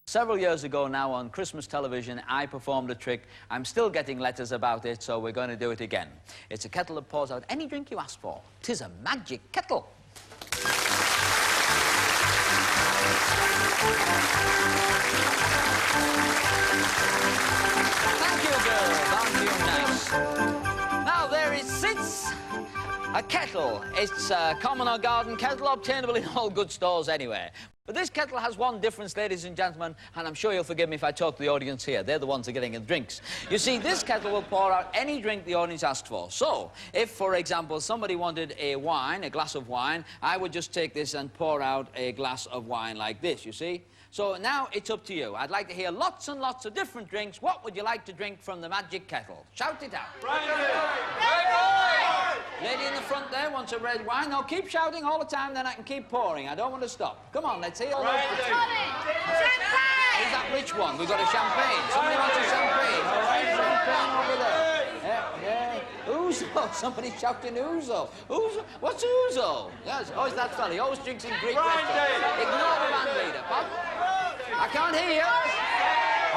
Several years ago now on Christmas television, I performed a trick. I'm still getting letters about it, so we're going to do it again. It's a kettle that pours out any drink you ask for. 'Tis a magic kettle. Thank you, girls. Aren't you nice? Now there it sits. A kettle. It's a common or garden kettle obtainable in all good stores anywhere. But this kettle has one difference, ladies and gentlemen, and I'm sure you'll forgive me if I talk to the audience here. They're the ones who are getting the drinks. You see, this kettle will pour out any drink the audience asked for. So, if, for example, somebody wanted a wine, a glass of wine, I would just take this and pour out a glass of wine like this, you see? So now it's up to you. I'd like to hear lots and lots of different drinks. What would you like to drink from the magic kettle? Shout it out. Lady in the front there wants a red wine. No, keep shouting all the time, then I can keep pouring. I don't want to stop. Come on, let's hear all those. Champagne! Is that which one? We've got a champagne. Somebody wants a champagne. All right, champagne over there. Yeah. Ouzo. Somebody's shouting ouzo. Ouzo? What's ouzo? Yes. Oh, it's that fella. He always drinks in Greek restaurants. Ignore the band leader. Pardon? I can't hear you.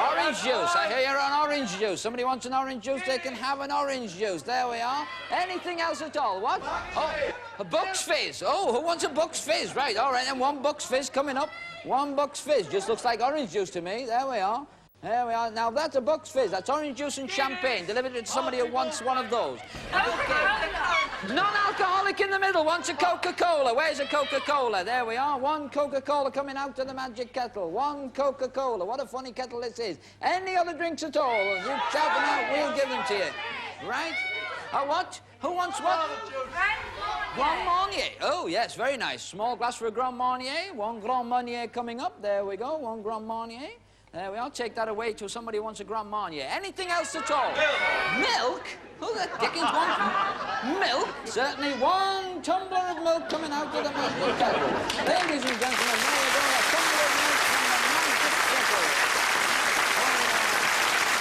Orange juice. I hear you're on orange juice. Somebody wants an orange juice, they can have an orange juice. There we are. Anything else at all? What? Oh, a Bucks Fizz. Oh, who wants a Bucks Fizz? Right, all right, and one Bucks Fizz coming up. One Bucks Fizz. Just looks like orange juice to me. There we are. There we are. Now, that's a Bucks Fizz. That's orange juice and champagne. Delivered it to somebody who wants one of those. Okay. Non-alcoholic in the middle wants a Coca-Cola. Where's a Coca-Cola? There we are. One Coca-Cola coming out to the magic kettle. One Coca-Cola. What a funny kettle this is. Any other drinks at all? You shout them out, we'll give them to you. Right? What? Who wants what? Grand Marnier. Oh, yes, very nice. Small glass for a Grand Marnier. One Grand Marnier coming up. There we go. One Grand Marnier. There we are. Take that away to somebody who wants a Grand Marnier. Anything else at all? Milk? Who the dickens wants milk? Certainly one tumbler of milk coming out to the magic kettle. Ladies and gentlemen, there you go. A tumbler of milk from the magic kettle.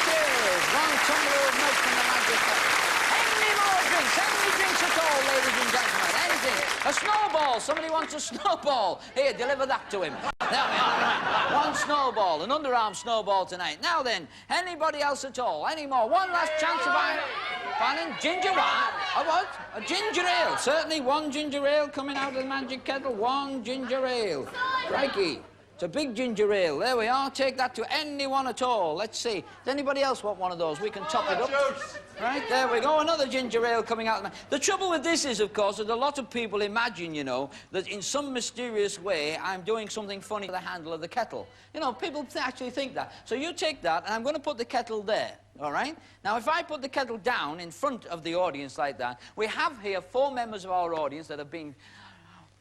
Cheers. One tumbler of milk from the magic kettle. Any more drinks? Any drinks at all, ladies and gentlemen? Anything? A snowball. Somebody wants a snowball. Here, deliver that to him. There we are. One snowball, an underarm snowball tonight. Now then, anybody else at all? Any more? One last chance of buying. Pardon? Ginger wine? A what? A ginger ale. Certainly one ginger ale coming out of the magic kettle. One ginger ale. Crikey. It's a big ginger ale. There we are. Take that to anyone at all. Let's see. Does anybody else want one of those? We can top it up. Right, there we go. Another ginger ale coming out. The trouble with this is, of course, that a lot of people imagine, you know, that in some mysterious way I'm doing something funny with the handle of the kettle. You know, people actually think that. So you take that, and I'm going to put the kettle there. All right? Now, if I put the kettle down in front of the audience like that, we have here 4 members of our audience that have been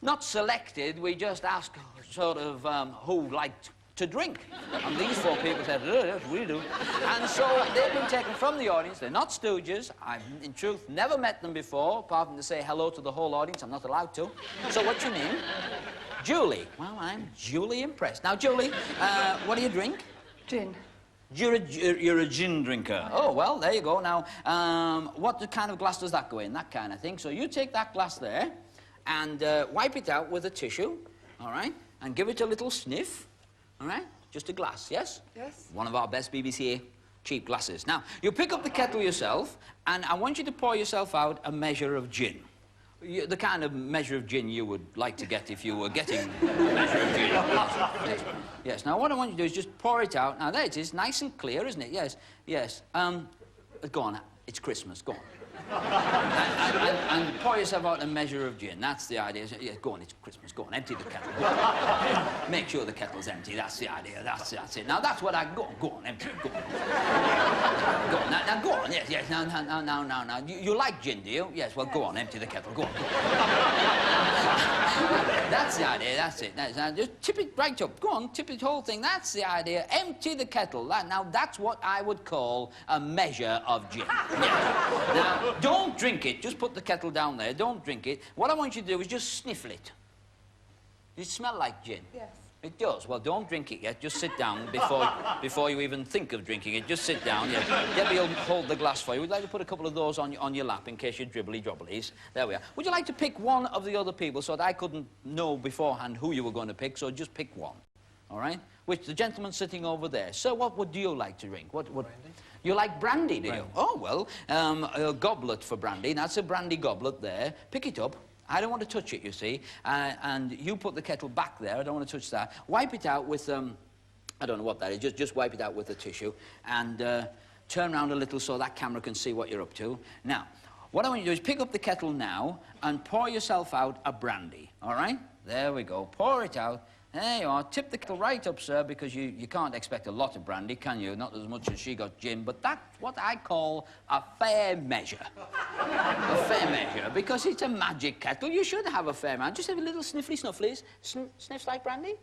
not selected. We just ask sort of who liked to drink. And these 4 people said, oh, yes, we do. And so they've been taken from the audience. They're not stooges. I've, in truth, never met them before, apart from to say hello to the whole audience. I'm not allowed to. So what's your name? Julie. Well, I'm duly impressed. Now, Julie, what do you drink? Gin. You're a gin drinker. Oh, well, there you go. Now, what kind of glass does that go in? That kind of thing. So you take that glass there and wipe it out with a tissue, all right, and give it a little sniff, all right? Just a glass, yes? Yes. One of our best BBC cheap glasses. Now, you pick up the kettle yourself, and I want you to pour yourself out a measure of gin. The kind of measure of gin you would like to get if you were getting a measure of gin. Yes. Yes. Now, what I want you to do is just pour it out. Now, there it is, nice and clear, isn't it? Yes, yes. Go on, it's Christmas, go on. And pour yourself out a measure of gin. That's the idea. Yeah, go on, it's Christmas. Go on, empty the kettle. Make sure the kettle's empty. That's the idea. That's it. Now, that's what go on, empty it. Go on. Go on. Now, go on. Yes. Now. You like gin, do you? Yes, well, go on, empty the kettle. Go on. That's the idea. That's it. Now, just tip it right up. Go on, tip it whole thing. That's the idea. Empty the kettle. Now, that's what I would call a measure of gin. Yeah. Now, don't drink it. Just put the kettle down there. Don't drink it. What I want you to do is just sniffle it. Does it smell like gin? Yes. It does. Well, don't drink it yet. Just sit down before you even think of drinking it. Just sit down. Yeah. Debbie will hold the glass for you. We'd like to put a couple of those on your lap in case you're dribbly-drobblies. There we are. Would you like to pick one of the other people so that I couldn't know beforehand who you were going to pick, so just pick one? all right? Which the gentleman sitting over there. Sir, what would you like to drink? What? You like brandy, do you? Oh, well, a goblet for brandy. That's a brandy goblet there. Pick it up. I don't want to touch it, you see. And you put the kettle back there. I don't want to touch that. Wipe it out with, I don't know what that is. Just wipe it out with a tissue. And turn around a little so that camera can see what you're up to. Now, what I want you to do is pick up the kettle now and pour yourself out a brandy, all right? There we go. Pour it out. There you are. Tip the kettle right up, sir, because you can't expect a lot of brandy, can you? Not as much as she got gin, but that's what I call a fair measure. A fair measure, because it's a magic kettle. You should have a fair measure. Just have a little sniffly-snufflies. Sniffs like brandy?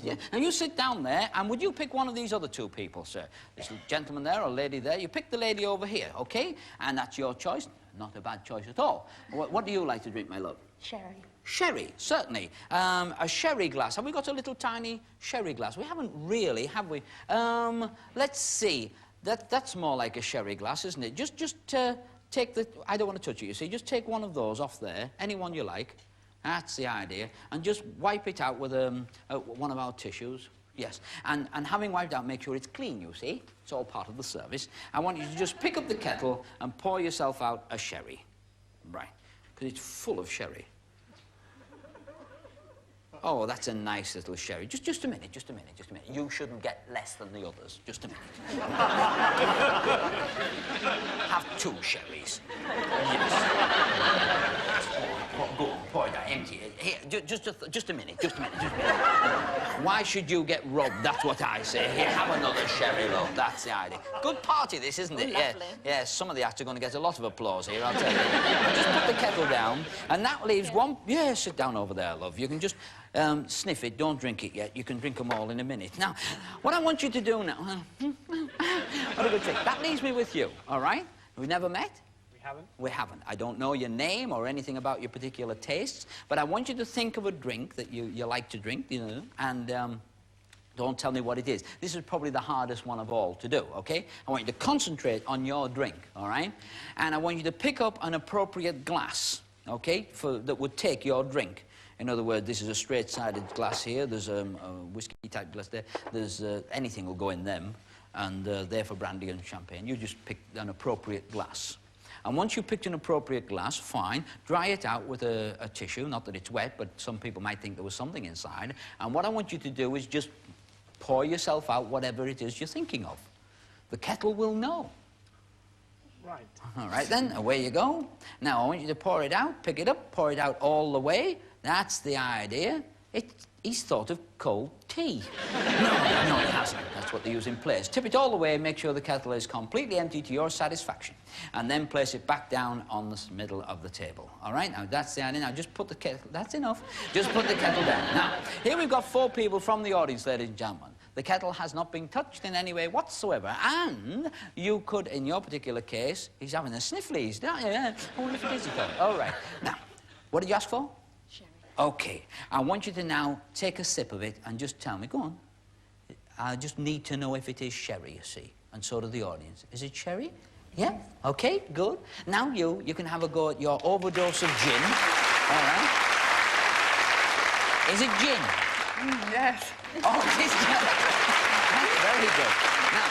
Yeah. And you sit down there, and would you pick one of these other two people, sir? This gentleman there or lady there. You pick the lady over here, OK? And that's your choice. Not a bad choice at all. What do you like to drink, my love? Sherry. Sherry, certainly. A sherry glass. Have we got a little tiny sherry glass? We haven't really, have we? Let's see. That's more like a sherry glass, isn't it? Just take the... I don't want to touch it, you see. Just take one of those off there, any one you like. That's the idea. And just wipe it out with one of our tissues. Yes. And having wiped out, make sure it's clean, you see. It's all part of the service. I want you to just pick up the kettle and pour yourself out a sherry. Right. Because it's full of sherry. Oh, that's a nice little sherry. Just a minute. You shouldn't get less than the others. Just a minute. Have 2 sherries. Yes. Go on, pour it out, empty it. Here, just a minute. Why should you get robbed? That's what I say. Here, have another sherry, love. That's the idea. Good party, this, isn't it? Lovely. Yeah, some of the acts are going to get a lot of applause here, I'll tell you. Just put the kettle down, and that leaves one... Yeah, sit down over there, love. You can just sniff it. Don't drink it yet. You can drink them all in a minute. Now, what I want you to do now... What a good trick. That leaves me with you, all right? We've never met? We haven't. I don't know your name or anything about your particular tastes, but I want you to think of a drink that you like to drink, you know, and don't tell me what it is. This is probably the hardest one of all to do, OK? I want you to concentrate on your drink, all right? And I want you to pick up an appropriate glass, OK, that would take your drink. In other words, this is a straight-sided glass here. There's a whiskey-type glass there. There's anything will go in them, and they're for brandy and champagne. You just pick an appropriate glass. And once you've picked an appropriate glass, fine, dry it out with a tissue. Not that it's wet, but some people might think there was something inside. And what I want you to do is just pour yourself out whatever it is you're thinking of. The kettle will know. Right. All right, then, away you go. Now, I want you to pour it out, pick it up, pour it out all the way. That's the idea. He's thought of cold tea. No, he hasn't. That's what they use in place. Tip it all the way and make sure the kettle is completely empty to your satisfaction. And then place it back down on the middle of the table. All right? Now, that's the idea. Now, just put the kettle... That's enough. Just put the kettle down. Now, here we've got 4 people from the audience, ladies and gentlemen. The kettle has not been touched in any way whatsoever. And you could, in your particular case, he's having the snifflies. Yeah. I wonder if it is. All right. Now, what did you ask for? OK, I want you to now take a sip of it and just tell me. Go on. I just need to know if it is sherry, you see, and so do the audience. Is it sherry? Yeah? OK, good. Now you can have a go at your overdose of gin. All right. Is it gin? Yes. Oh, it is gin. Very good. Now,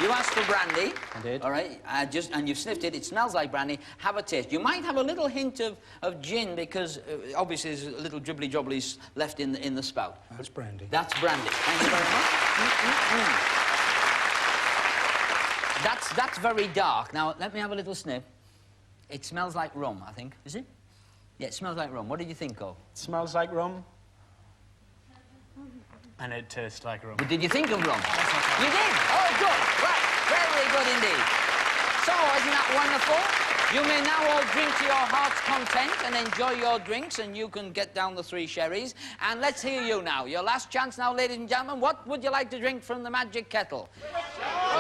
you asked for brandy. I did. All right, and you've sniffed it. It smells like brandy. Have a taste. You might have a little hint of gin because obviously there's a little dribbly-jobblies left in the spout. That's brandy. That's brandy. Thank you very much. That's very dark. Now, let me have a little sniff. It smells like rum, I think. Is it? Yeah, it smells like rum. What did you think of? It smells like rum. And it tastes like rum. But did you think of rum? You did? Oh, good. Right. Very good indeed. So, isn't that wonderful? You may now all drink to your heart's content and enjoy your drinks, and you can get down the 3 sherries. And let's hear you now. Your last chance now, ladies and gentlemen. What would you like to drink from the magic kettle?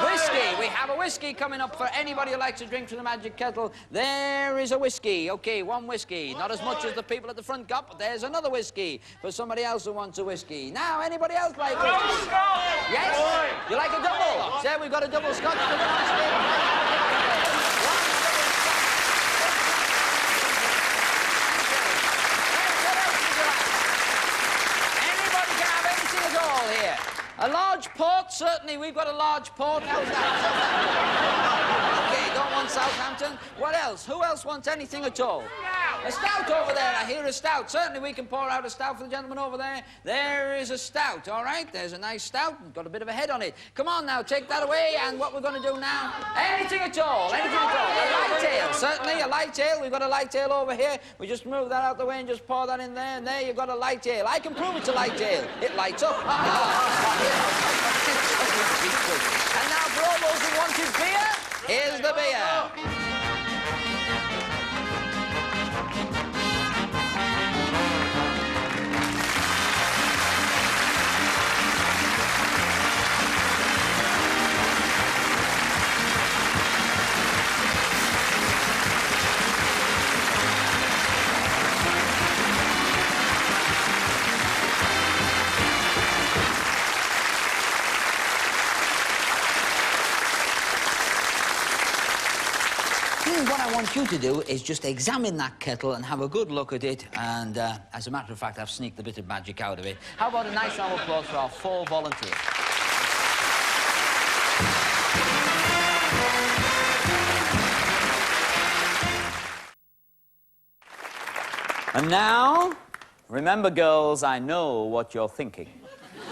Whiskey. We have a whiskey coming up for anybody who likes to drink from the magic kettle. There is a whiskey. OK, 1 whiskey. Not as much as the people at the front got, but there's another whiskey for somebody else who wants a whiskey. Now, anybody else like whiskey? Yes? You like a double? Say, we've got a double Scotch. A large port, certainly. We've got a large port. How's that? Okay, don't want Southampton. What else? Who else wants anything at all? A stout over there. I hear a stout. Certainly we can pour out a stout for the gentleman over there. There is a stout, all right? There's a nice stout. Got a bit of a head on it. Come on now, take that away. And what we're going to do now? Anything at all. Anything at all. A light ale. Certainly, a light ale. We've got a light ale over here. We just move that out the way and just pour that in there. And there you've got a light ale. I can prove it's a light ale. It lights up. And now for all those who wanted beer, here's the beer. What I want you to do is just examine that kettle and have a good look at it. And as a matter of fact, I've sneaked a bit of magic out of it. How about a nice round of applause for our 4 volunteers? And now, remember, girls, I know what you're thinking.